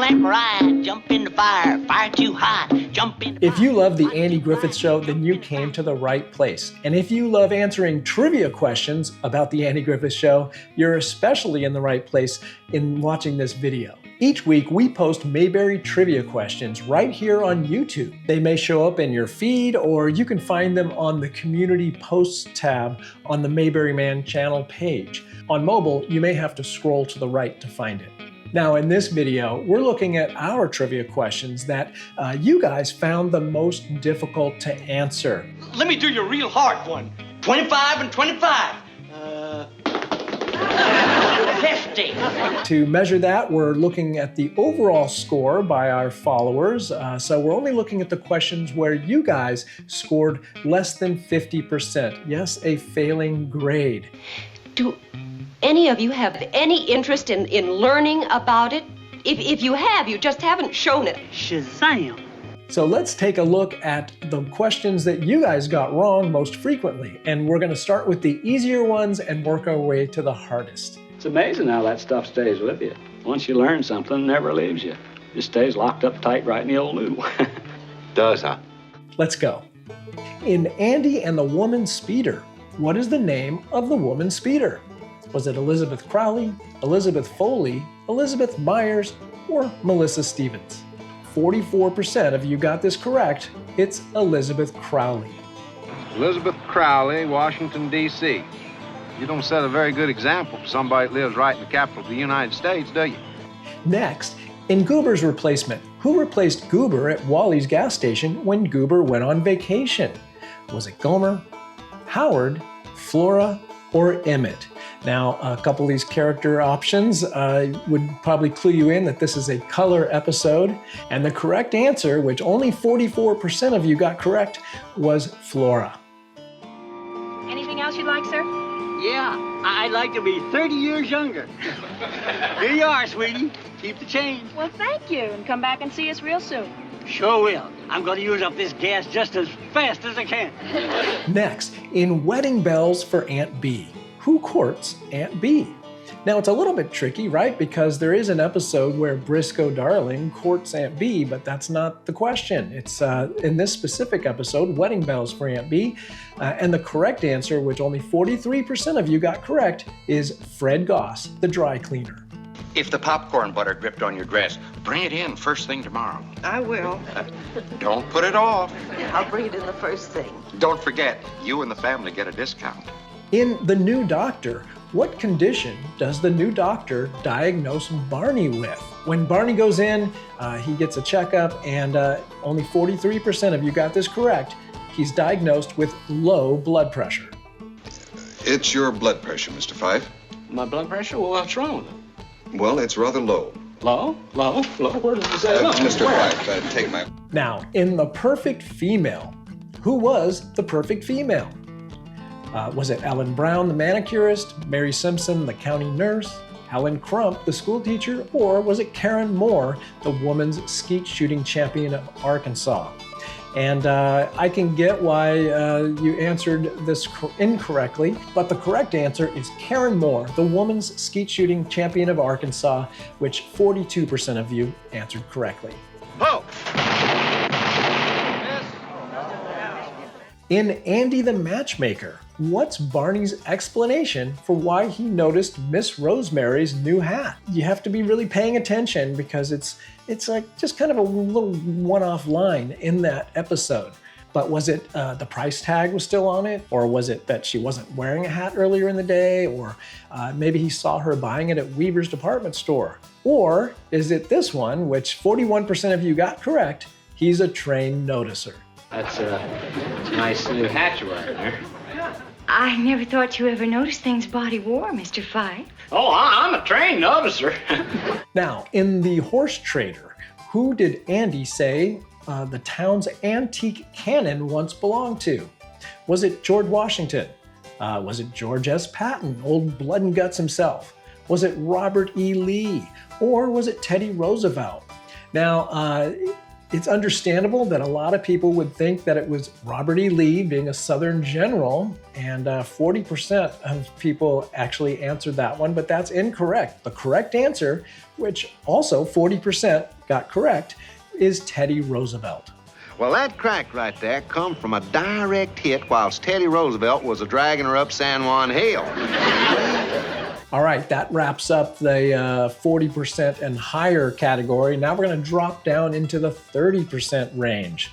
let me ride. Jump in the fire, fire too hot. Jump in the If you love the Andy Griffith Show, then you came to the right place. And if you love answering trivia questions about the Andy Griffith Show, you're especially in the right place in watching this video. Each week, we post Mayberry trivia questions right here on YouTube. They may show up in your feed, or you can find them on the Community Posts tab on the Mayberry Man channel page. On mobile, you may have to scroll to the right to find it. Now, in this video, we're looking at our trivia questions that you guys found the most difficult to answer. Let me do your real hard one. 25 and 25. 50. To measure that, we're looking at the overall score by our followers. So we're only looking at the questions where you guys scored less than 50%. Yes, a failing grade. Do any of you have any interest in learning about it? If you have, you just haven't shown it. Shazam. So let's take a look at the questions that you guys got wrong most frequently. And we're going to start with the easier ones and work our way to the hardest. It's amazing how that stuff stays with you. Once you learn something, it never leaves you. It stays locked up tight right in the old noodle. Does, huh? Let's go. In Andy and the Woman Speeder, what is the name of the woman speeder? Was it Elizabeth Crowley, Elizabeth Foley, Elizabeth Myers, or Melissa Stevens? 44% of you got this correct. It's Elizabeth Crowley. Elizabeth Crowley, Washington, D.C. You don't set a very good example for somebody that lives right in the capital of the United States, do you? Next, in Goober's replacement, who replaced Goober at Wally's gas station when Goober went on vacation? Was it Gomer, Howard, Flora, or Emmett? Now, a couple of these character options would probably clue you in that this is a color episode. And the correct answer, which only 44% of you got correct, was Flora. Anything else you'd like, sir? Yeah, I'd like to be 30 years younger. Here you are, sweetie. Keep the change. Well, thank you, and come back and see us real soon. Sure will. I'm going to use up this gas just as fast as I can. Next, in Wedding Bells for Aunt Bee, who courts Aunt Bee? Now, it's a little bit tricky, right? Because there is an episode where Briscoe Darling courts Aunt Bee, but that's not the question. It's in this specific episode, Wedding Bells for Aunt Bee. And the correct answer, which only 43% of you got correct, is Fred Goss, the dry cleaner. If the popcorn butter dripped on your dress, bring it in first thing tomorrow. I will. Don't put it off. I'll bring it in the first thing. Don't forget, you and the family get a discount. In The New Doctor, what condition does the new doctor diagnose Barney with? When Barney goes in, he gets a checkup, and only 43% of you got this correct. He's diagnosed with low blood pressure. It's your blood pressure, Mr. Fife. My blood pressure? Well, what's wrong with it? Well, it's rather low. Low? Low? Low? Where does it say low? Mr. Where? Fife, take my... Now, in The Perfect Female, who was the perfect female? Was it Ellen Brown, the manicurist, Mary Simpson, the county nurse, Helen Crump, the school teacher, or was it Karen Moore, the women's skeet shooting champion of Arkansas? And I can get why you answered this incorrectly, but the correct answer is Karen Moore, the women's skeet shooting champion of Arkansas, which 42% of you answered correctly. Oh! In Andy the Matchmaker, what's Barney's explanation for why he noticed Miss Rosemary's new hat? You have to be really paying attention because it's like just kind of a little one-off line in that episode. But was it the price tag was still on it? Or was it that she wasn't wearing a hat earlier in the day? Or maybe he saw her buying it at Weaver's department store? Or is it this one, which 41% of you got correct, he's a trained noticer? That's a nice new hat you're wearing there. I never thought you ever noticed things Body wore, Mr. Fife. Oh, I'm a trained noticer. Now, in The Horse Trader, who did Andy say the town's antique cannon once belonged to? Was it George Washington? Was it George S. Patton, old blood and guts himself? Was it Robert E. Lee? Or was it Teddy Roosevelt? Now, it's understandable that a lot of people would think that it was Robert E. Lee, being a Southern general, and 40% of people actually answered that one, but that's incorrect. The correct answer, which also 40% got correct is Teddy Roosevelt. Well, that crack right there come from a direct hit whilst Teddy Roosevelt was dragging her up San Juan Hill. All right, that wraps up the 40% and higher category. Now we're going to drop down into the 30% range,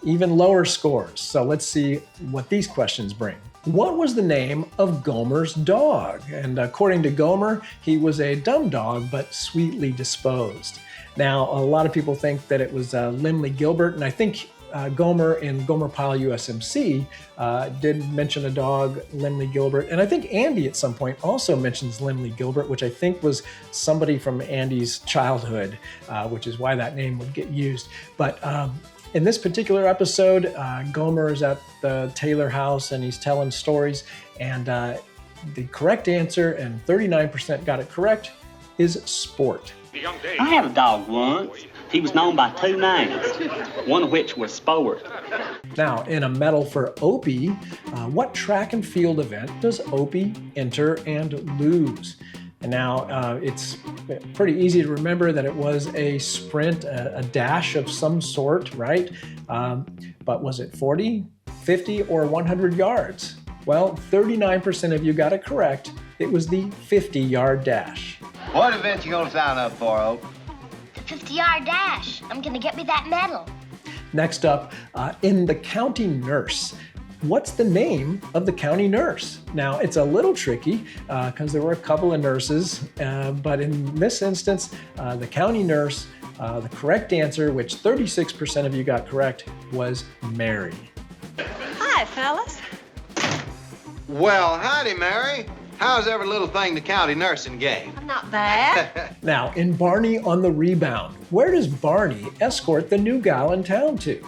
even lower scores. So let's see what these questions bring. What was the name of Gomer's dog? And according to Gomer, he was a dumb dog, but sweetly disposed. Now, a lot of people think that it was Limley Gilbert, and I think Gomer in Gomer Pyle USMC did mention a dog, Limley Gilbert, and I think Andy at some point also mentions Limley Gilbert, which I think was somebody from Andy's childhood, which is why that name would get used. But in this particular episode, Gomer is at the Taylor house and he's telling stories, and the correct answer, and 39% got it correct, is Sport. I had a dog once. He was known by 2 names, one of which was Sport. Now, in a medal for Opie, what track and field event does Opie enter and lose? And now it's pretty easy to remember that it was a sprint, a dash of some sort, right? But was it 40, 50, or 100 yards? Well, 39% of you got it correct. It was the 50-yard dash. What event you gonna sign up for, Oak? The 50-yard dash. I'm gonna get me that medal. Next up, in the county nurse. What's the name of the county nurse? Now, it's a little tricky because there were a couple of nurses, but in this instance, the county nurse, the correct answer, which 36% of you got correct, was Mary. Hi, fellas. Well, howdy, Mary. How's every little thing the county nursing gave? Not bad. Now, in Barney on the Rebound, where does Barney escort the new gal in town to?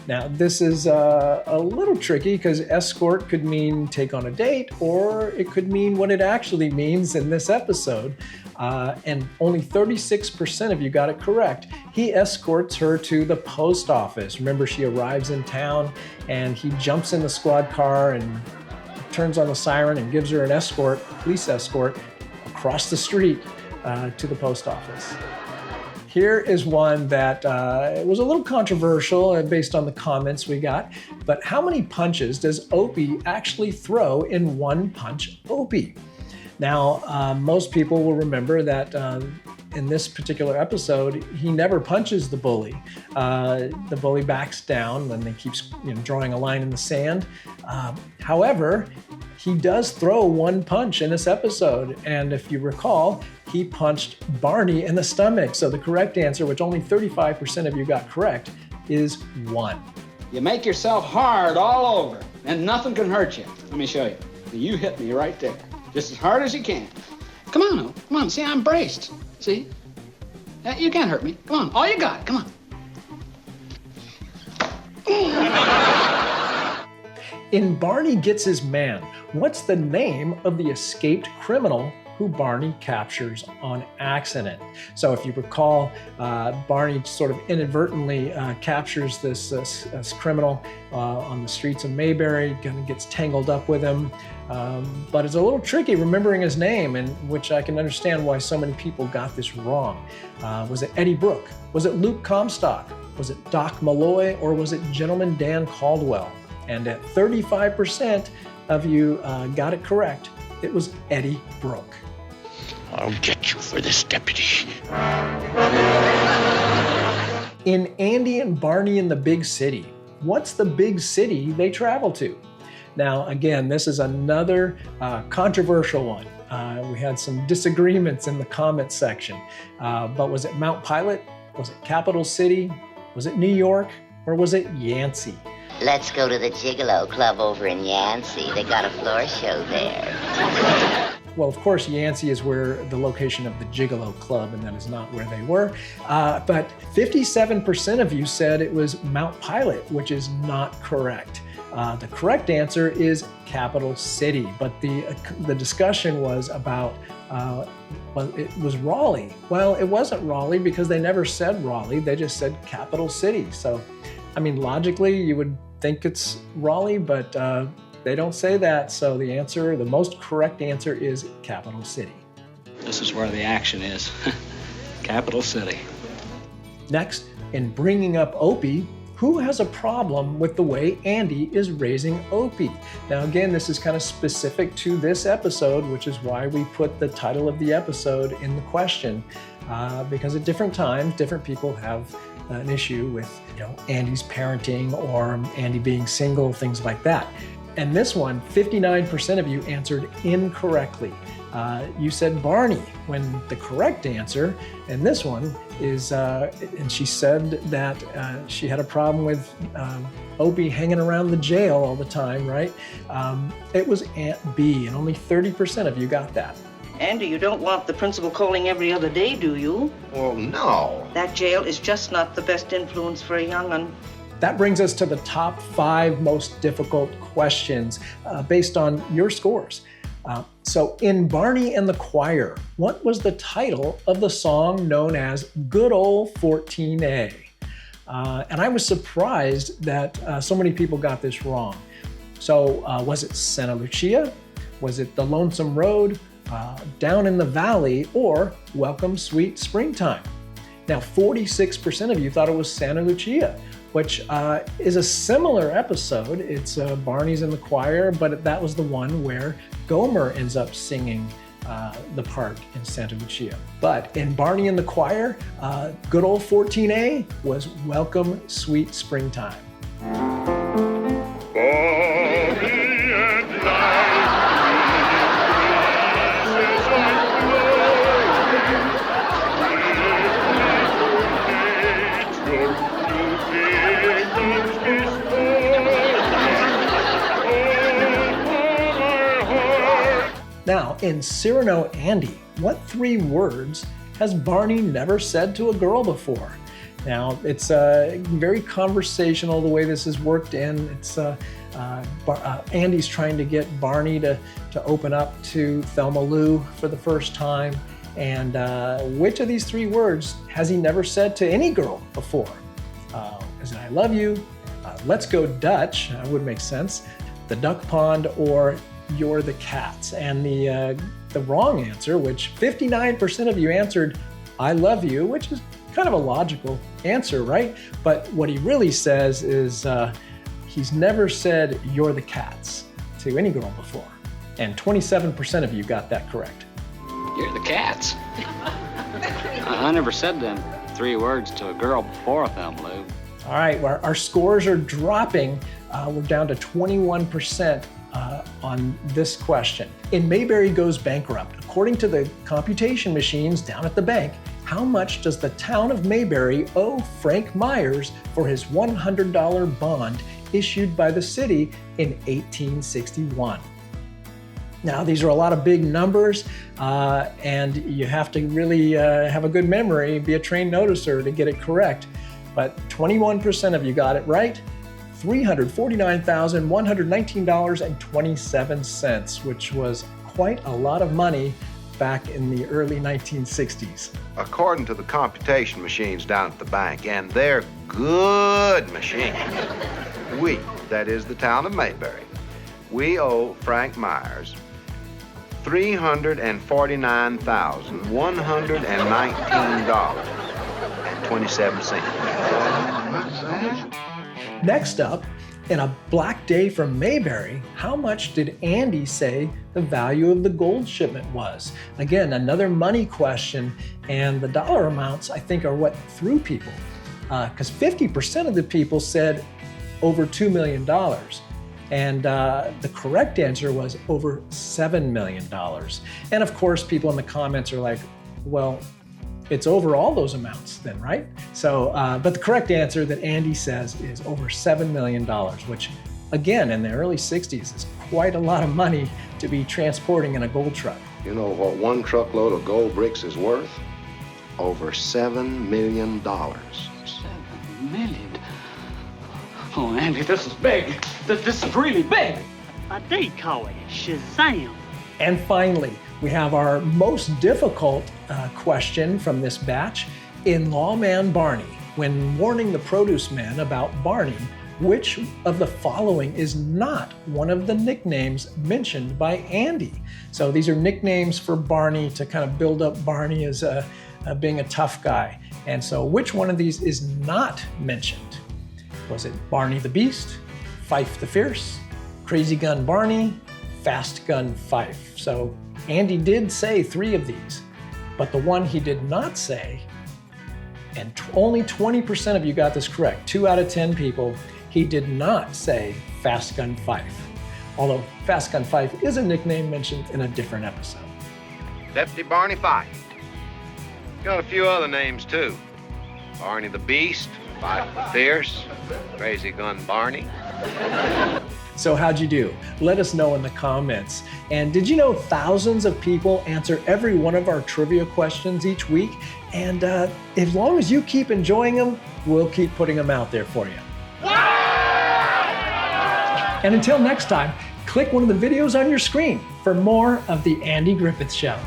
Now, this is a little tricky because escort could mean take on a date, or it could mean what it actually means in this episode. And only 36% of you got it correct. He escorts her to the post office. Remember, she arrives in town and he jumps in the squad car and turns on the siren and gives her an escort, a police escort, across the street to the post office. Here is one that was a little controversial based on the comments we got, but how many punches does Opie actually throw in One Punch Opie? Now, most people will remember that in this particular episode, he never punches the bully. The bully backs down and he keeps drawing a line in the sand. However, he does throw one punch in this episode, and if you recall, he punched Barney in the stomach. So the correct answer, which only 35% of you got correct, is 1. You make yourself hard all over, and nothing can hurt you. Let me show you. You hit me right there, just as hard as you can. Come on, O. Come on. See, I'm braced. See? You can't hurt me. Come on. All you got. Come on. In Barney Gets His Man, what's the name of the escaped criminal who Barney captures on accident? So if you recall, Barney sort of inadvertently captures this criminal on the streets of Mayberry, kind of gets tangled up with him. But it's a little tricky remembering his name, and which I can understand why so many people got this wrong. Was it Eddie Brooke? Was it Luke Comstock? Was it Doc Malloy? Or was it Gentleman Dan Caldwell? And at 35% of you got it correct. It was Eddie Brooke. I'll get you for this, deputy. In Andy and Barney in the Big City, what's the big city they travel to? Now, again, this is another controversial one. We had some disagreements in the comment section. But was it Mount Pilot? Was it Capital City? Was it New York? Or was it Yancey? Let's go to the Gigolo Club over in Yancey. They got a floor show there. Well, of course, Yancey is where the location of the Gigolo Club, and that is not where they were. But 57% of you said it was Mount Pilot, which is not correct. The correct answer is Capital City, but the discussion was about, well, it was Raleigh. Well, it wasn't Raleigh because they never said Raleigh, they just said Capital City. So, I mean, logically, you would think it's Raleigh, but they don't say that. So the answer, the most correct answer is Capital City. This is where the action is. Capital City. Next, in bringing up Opie, who has a problem with the way Andy is raising Opie? Now again, this is kind of specific to this episode, which is why we put the title of the episode in the question, because at different times, different people have an issue with, Andy's parenting or Andy being single, things like that. And this one, 59% of you answered incorrectly. You said Barney, when the correct answer, and this one is, and she said that she had a problem with Opie hanging around the jail all the time, right? It was Aunt B, and only 30% of you got that. Andy, you don't want the principal calling every other day, do you? Well, no. That jail is just not the best influence for a young'un. That brings us to the top 5 most difficult questions based on your scores. So in Barney and the Choir, what was the title of the song known as Good Old 14A? And I was surprised that so many people got this wrong. So was it Santa Lucia? Was it The Lonesome Road? Down in the Valley? Or Welcome Sweet Springtime? Now 46% of you thought it was Santa Lucia, which is a similar episode. It's Barney's in the choir, but that was the one where Gomer ends up singing the part in Santa Lucia. But in Barney in the Choir, good old 14A was Welcome Sweet Springtime. Now, in Cyrano Andy, what 3 words has Barney never said to a girl before? Now, it's very conversational the way this is worked in. It's Andy's trying to get Barney to open up to Thelma Lou for the first time. And which of these 3 words has he never said to any girl before? Is it I love you, let's go Dutch, that would make sense, the duck pond, or you're the cats? And the wrong answer, which 59% of you answered I love you, which is kind of a logical answer, right? But what he really says is he's never said you're the cats to any girl before. And 27% of you got that correct. You're the cats. I never said them 3 words to a girl before, Thelma Lou. All right, well, our scores are dropping. We're down to 21% on this question. In Mayberry Goes Bankrupt, according to the computation machines down at the bank, how much does the town of Mayberry owe Frank Myers for his $100 bond issued by the city in 1861? Now, these are a lot of big numbers, and you have to really have a good memory, be a trained noticer to get it correct. But 21% of you got it right. $349,119.27, which was quite a lot of money back in the early 1960s. According to the computation machines down at the bank, and they're good machines, we, that is the town of Mayberry, we owe Frank Myers $349,119.27. Next up, in A Black Day from Mayberry, how much did Andy say the value of the gold shipment was? Again, another money question, and the dollar amounts, I think, are what threw people. Because 50% of the people said over $2 million. And the correct answer was over $7 million. And of course, people in the comments are like, well, it's over all those amounts then, right? So, but the correct answer that Andy says is over $7 million, which again, in the early 60s is quite a lot of money to be transporting in a gold truck. You know what 1 truckload of gold bricks is worth? Over $7 million. $7 million? Oh, Andy, this is big. This is really big. They call it Shazam. And finally, we have our most difficult question from this batch. In Lawman Barney, when warning the produce man about Barney, which of the following is not one of the nicknames mentioned by Andy? So these are nicknames for Barney to kind of build up Barney as being a tough guy. And so which one of these is not mentioned? Was it Barney the Beast, Fife the Fierce, Crazy Gun Barney, Fast Gun Fife? So Andy did say 3 of these, but the one he did not say, and only 20% of you got this correct, 2 out of 10 people, he did not say Fast Gun Fife. Although Fast Gun Fife is a nickname mentioned in a different episode. Deputy Barney Fife. Got a few other names too. Barney the Beast, Fife the Fierce, Crazy Gun Barney. So how'd you do? Let us know in the comments. And did you know thousands of people answer every one of our trivia questions each week? And as long as you keep enjoying them, we'll keep putting them out there for you. And until next time, click one of the videos on your screen for more of The Andy Griffith Show.